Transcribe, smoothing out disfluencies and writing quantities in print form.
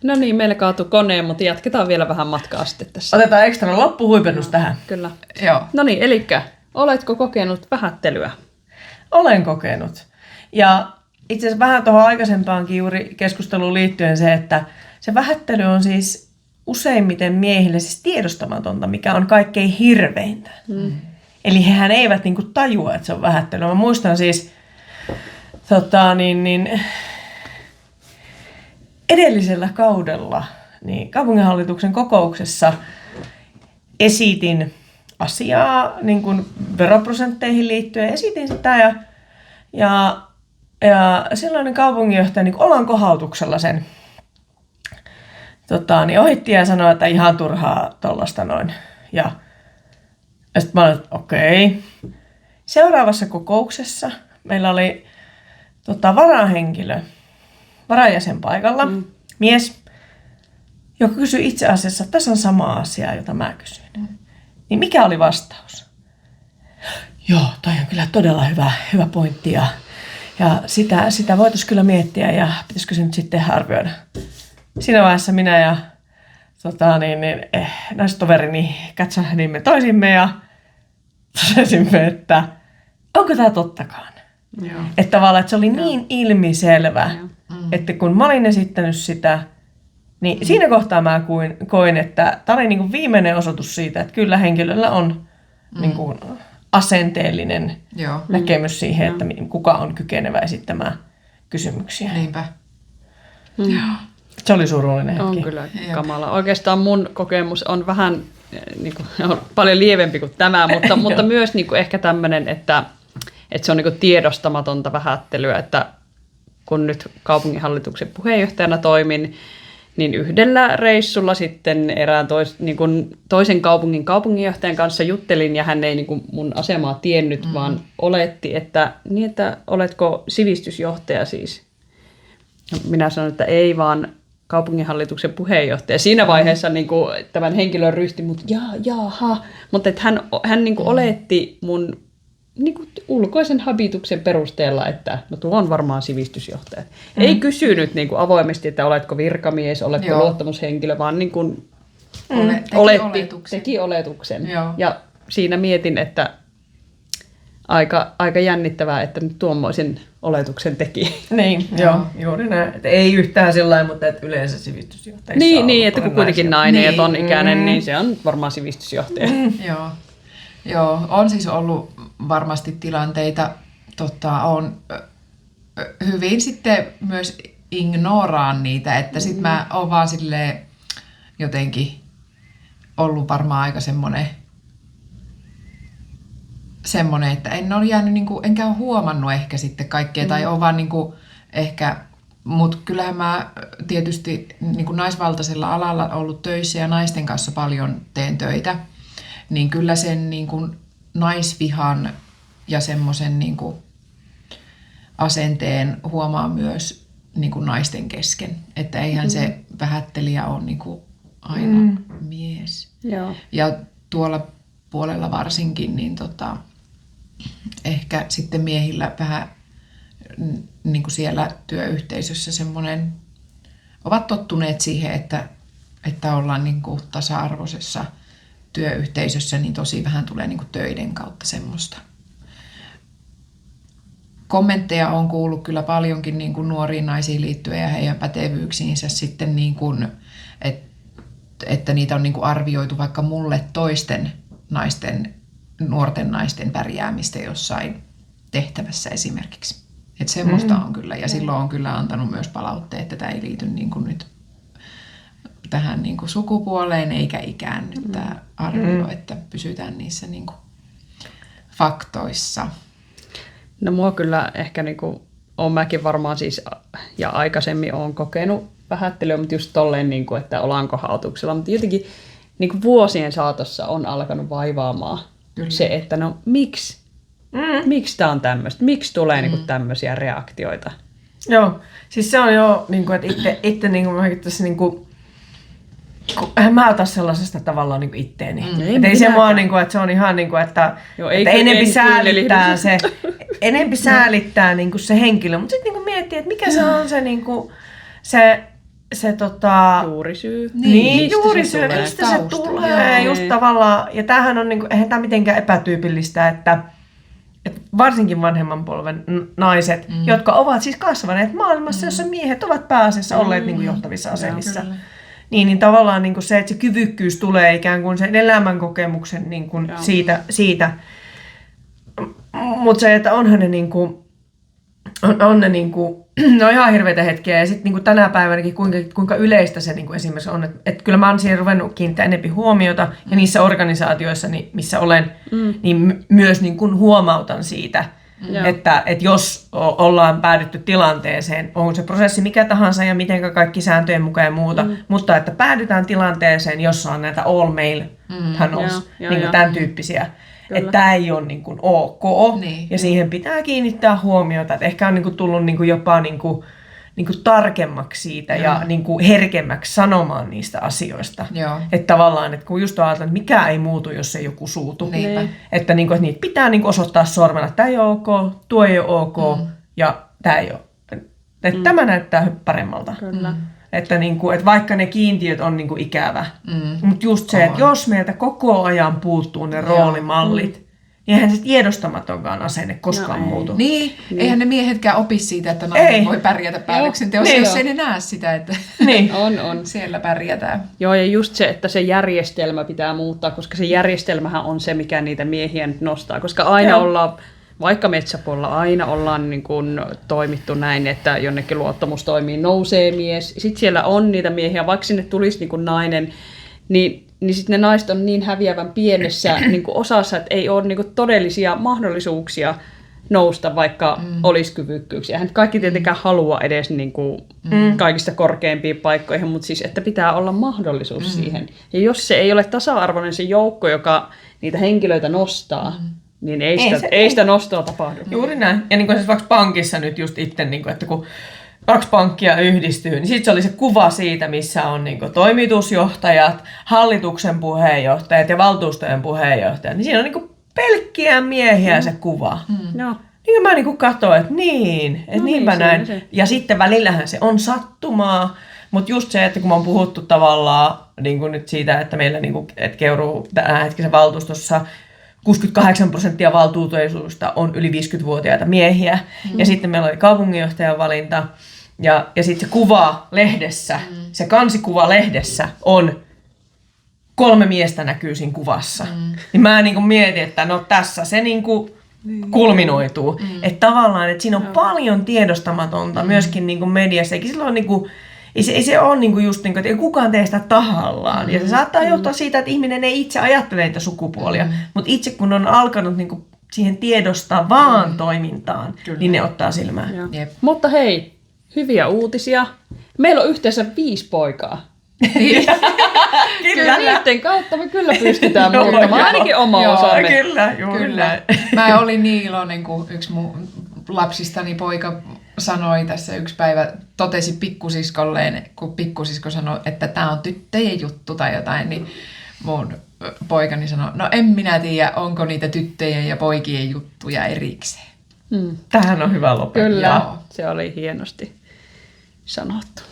No niin, meillä kaatui koneen, mutta jatketaan vielä vähän matkaa sitten tässä. Otetaan ekstra loppuhuipennus tähän. Kyllä. Joo. No niin, elikkä oletko kokenut vähättelyä? Olen kokenut. Ja itse asiassa vähän tuohon aikaisempaankin juuri keskusteluun liittyen se, että se vähättely on siis useimmiten miehille siis tiedostamatonta, mikä on kaikkein hirveintä. Eli hehän eivät niinku tajua, että se on vähättelyä. Mä muistan siis edellisellä kaudella niin kaupunginhallituksen kokouksessa esitin asiaa niin kuin veroprosentteihin liittyen. Esitin sitä ja silloinen kaupunginjohtaja niin olan kohautuksella sen ohitti ja sanoi, että ihan turhaa tollasta noin. Ja sitten mä olin, että okei. Seuraavassa kokouksessa meillä oli varahenkilö, varajäsen paikalla, mies, joka kysyi itse asiassa tasan samaa asiaa, jota mä kysyin. Niin mikä oli vastaus? Joo, toi on kyllä todella hyvä pointti ja sitä voitaisiin kyllä miettiä ja pitäisikö se nyt sitten arvioida. Siinä vaiheessa minä ja naistoverini katsahdimme toisimme ja totesimme, että onko tämä tottakaan? Joo. Että tavallaan että se oli niin ilmiselvä, että kun mä olin esittänyt sitä, niin siinä kohtaa mä koin, että tämä oli niin kuin viimeinen osoitus siitä, että kyllä henkilöllä on niin kuin asenteellinen näkemys siihen, että kuka on kykenevä esittämään kysymyksiä. Niinpä. Joo. Se oli surullinen hetki. On kyllä kamala. Oikeastaan mun kokemus on vähän niin kuin, on paljon lievempi kuin tämä, mutta myös niin kuin ehkä tämmöinen, että se on niin kuin tiedostamatonta vähättelyä, että kun nyt kaupunginhallituksen puheenjohtajana toimin, niin yhdellä reissulla sitten erään toisen kaupungin kaupunginjohtajan kanssa juttelin, ja hän ei niin kuin mun asemaa tiennyt, vaan oletti, että oletko sivistysjohtaja siis. Minä sanoin, että ei, vaan kaupunginhallituksen puheenjohtaja. Siinä vaiheessa niin kuin, tämän henkilön ryhti, mutta mutta että hän niin kuin oletti mun niin kuin ulkoisen habituksen perusteella, että no tuo on varmaan sivistysjohtaja. Ei kysynyt niin kuin avoimesti, että oletko virkamies, oletko luottamushenkilö, vaan niin kuin teki oletuksen. Joo. Ja siinä mietin, että aika jännittävää, että nyt tuommoisen oletuksen teki. Niin, joo, juuri näin. Että ei yhtään sellainen, mutta että yleensä sivistysjohtajissa on. Niin, että kun kuitenkin nainen ja ton ikäinen, niin se on varmaan sivistysjohtaja. Joo, on siis ollut varmasti tilanteita, on hyvin sitten myös ignoraan niitä, että sit mä oon vaan silleen jotenkin ollut varmaan aika semmoinen, että en ole jäänyt, niin kuin, enkä ole huomannut ehkä sitten kaikkea, tai on vaan niin kuin, ehkä, mutta kyllähän mä tietysti niin kuin naisvaltaisella alalla ollut töissä ja naisten kanssa paljon teen töitä, niin kyllä sen niin kuin naisvihan ja semmoisen niin kuin asenteen huomaa myös niin kuin naisten kesken, että eihän se vähättelijä ole niin kuin aina mies. Joo. Ja tuolla puolella varsinkin, niin ehkä sitten miehillä vähän niin kuin siellä työyhteisössä semmoinen, ovat tottuneet siihen, että ollaan niin kuin tasa-arvoisessa työyhteisössä, niin tosi vähän tulee niin kuin töiden kautta semmoista. Kommentteja on kuullut kyllä paljonkin niin kuin nuoriin naisiin liittyen ja heidän pätevyyksiinsä sitten, niin kuin, että niitä on niin kuin arvioitu vaikka mulle toisten nuorten naisten pärjäämistä jossain tehtävässä esimerkiksi. Että semmoista on kyllä, ja silloin on kyllä antanut myös palautteet, että tämä ei liity niin kuin nyt tähän niin kuin sukupuoleen eikä ikään nyt tämä arvio, että pysytään niissä niin kuin faktoissa. No mua kyllä ehkä niin kuin, olen mäkin varmaan siis, ja aikaisemmin olen kokenut vähättelyä, mutta just tolleen, niin kuin, että ollaan kohautuksella, mutta jotenkin niin kuin vuosien saatossa on alkanut vaivaamaan se, että no miksi tämä on tämmöistä, miksi tulee niin kuin tämmöisiä reaktioita. Joo, siis se on jo, niin kuin, että itse niin kuin, niin kuin, en mä ota sellaisesta tavallaan niin kuin itteeni. Ei se mua, niin kuin, että se on ihan niin kuin, että enempi säälittää se, enempi säälittää niin kuin se henkilö, mutta sitten niin kuin miettii, että mikä se on se, niin kuin, se Juurisyy. Niin, Mistä juuri se se, tulee? mistä se Tausta. tulee, Joo. just tavallaan, ja tämähän on niinku, eihän tämä mitenkään epätyypillistä, että varsinkin vanhemman polven naiset, jotka ovat siis kasvaneet maailmassa, jossa miehet ovat pääasiassa olleet niinku johtavissa asemissa. Kyllä. Niin tavallaan niinku se, että se kyvykkyys tulee ikään kuin sen elämänkokemuksen niinku siitä. Mutta se, että onhan ne niinku, on ne niinku, ne on ihan hirveitä hetkiä. Ja sitten niinku tänä päivänäkin kuinka yleistä se niinku esimerkiksi on. Että kyllä mä oon siihen ruvennut kiinnittää enemmän huomiota. Ja niissä organisaatioissa, missä olen, niin myös niinku huomautan siitä. Että jos ollaan päädytty tilanteeseen, on se prosessi mikä tahansa ja miten kaikki sääntöjen mukaan ja muuta, mutta että päädytään tilanteeseen, jossa on näitä all male panels, niin tämän tyyppisiä. Että tämä ei ole niin kuin ok, Niin. ja siihen pitää kiinnittää huomiota. Että ehkä on niin kuin tullut niin kuin jopa niin kuin tarkemmaksi siitä ja niin kuin herkemmäksi sanomaan niistä asioista. Joo. Että tavallaan, että kun just ajatellaan, että mikä ei muutu, jos ei joku suutu. Niinpä. Että niitä pitää niin kuin osoittaa sormella, että tämä ei ole ok, tuo ei ole ok ja tämä ei ole. Että tämä näyttää paremmalta. Kyllä. Että, niinku, että vaikka ne kiintiöt on niinku ikävä, mutta just se, että jos meiltä koko ajan puuttuu ne roolimallit, niin eihän se tiedostamatonkaan asenne koskaan muutu. Niin, eihän ne miehetkään opi siitä, että nainen voi pärjätä päätöksenteossa, Niin. jos ei ne näe sitä, että Niin. On. siellä pärjätään. Joo, ja just se, että se järjestelmä pitää muuttaa, koska se järjestelmähän on se, mikä niitä miehiä nyt nostaa. Koska aina ollaan, vaikka metsäpuolella aina ollaan niin kuin toimittu näin, että jonnekin luottamustoimiin nousee mies. Sitten siellä on niitä miehiä, vaikka sinne tulisi niin kuin nainen, niin sitten ne naiset on niin häviävän pienessä niin kuin osassa, että ei ole niin kuin todellisia mahdollisuuksia nousta, vaikka olisi kyvykkyyksiä. Eihän kaikki tietenkään halua edes niin kuin kaikista korkeimpiin paikkoihin, mutta siis, että pitää olla mahdollisuus siihen. Ja jos se ei ole tasa-arvoinen se joukko, joka niitä henkilöitä nostaa, niin ei sitä nostoa tapahdu. Juuri näin. Ja niin kuin siis vaikka pankissa nyt just itse, niin kuin, että kun 2 pankkia yhdistyy, niin sitten se oli se kuva siitä, missä on niin kuin toimitusjohtajat, hallituksen puheenjohtajat ja valtuustojen puheenjohtajat. Niin siinä on niin kuin pelkkiä miehiä se kuva. No. Niin mä niin kuin katsoin, että niinpä se näin. on se. Ja sitten välillähän se on sattumaa, mutta just se, että kun me on puhuttu tavallaan niin kuin nyt siitä, että meillä niin kuin, että Keuruu tämänhetkisen valtuustossa 68% valtuuteisuudesta on yli 50-vuotiaita miehiä. Ja sitten meillä oli kaupunginjohtajan valinta. Ja sitten se kuva lehdessä, se kansikuva lehdessä on 3 miestä näkyy siinä kuvassa. Niin mä niin kuin mietin, että no tässä se niin kuin kulminoituu. Että tavallaan, että siinä on paljon tiedostamatonta myöskin niin kuin mediassa. Eikä silloin niin kuin, ei se ole niin kuin just niin kuin, että ei kukaan tee sitä tahallaan. Ja se saattaa johtaa siitä, että ihminen ei itse ajattele niitä sukupuolia. Mutta itse kun on alkanut niin kuin siihen tiedostavaan toimintaan, niin ne ottaa silmään. Joo. Jep. Mutta hei, hyviä uutisia. Meillä on yhteensä 5 poikaa. Kyllä niiden kautta me kyllä pystytään muuttamaan ainakin oma Joo, osamme. Kyllä, juuri Kyllä. näin. Mä olin niin iloinen, kun yksi mun lapsistani poika sanoi tässä yksi päivä, totesi pikkusiskolleen, kun pikkusisko sanoi, että tämä on tyttöjen juttu tai jotain, niin mun poikani sanoi, no en minä tiedä, onko niitä tyttöjen ja poikien juttuja erikseen. Tähän on hyvä lopettaa. Kyllä, se oli hienosti sanottu.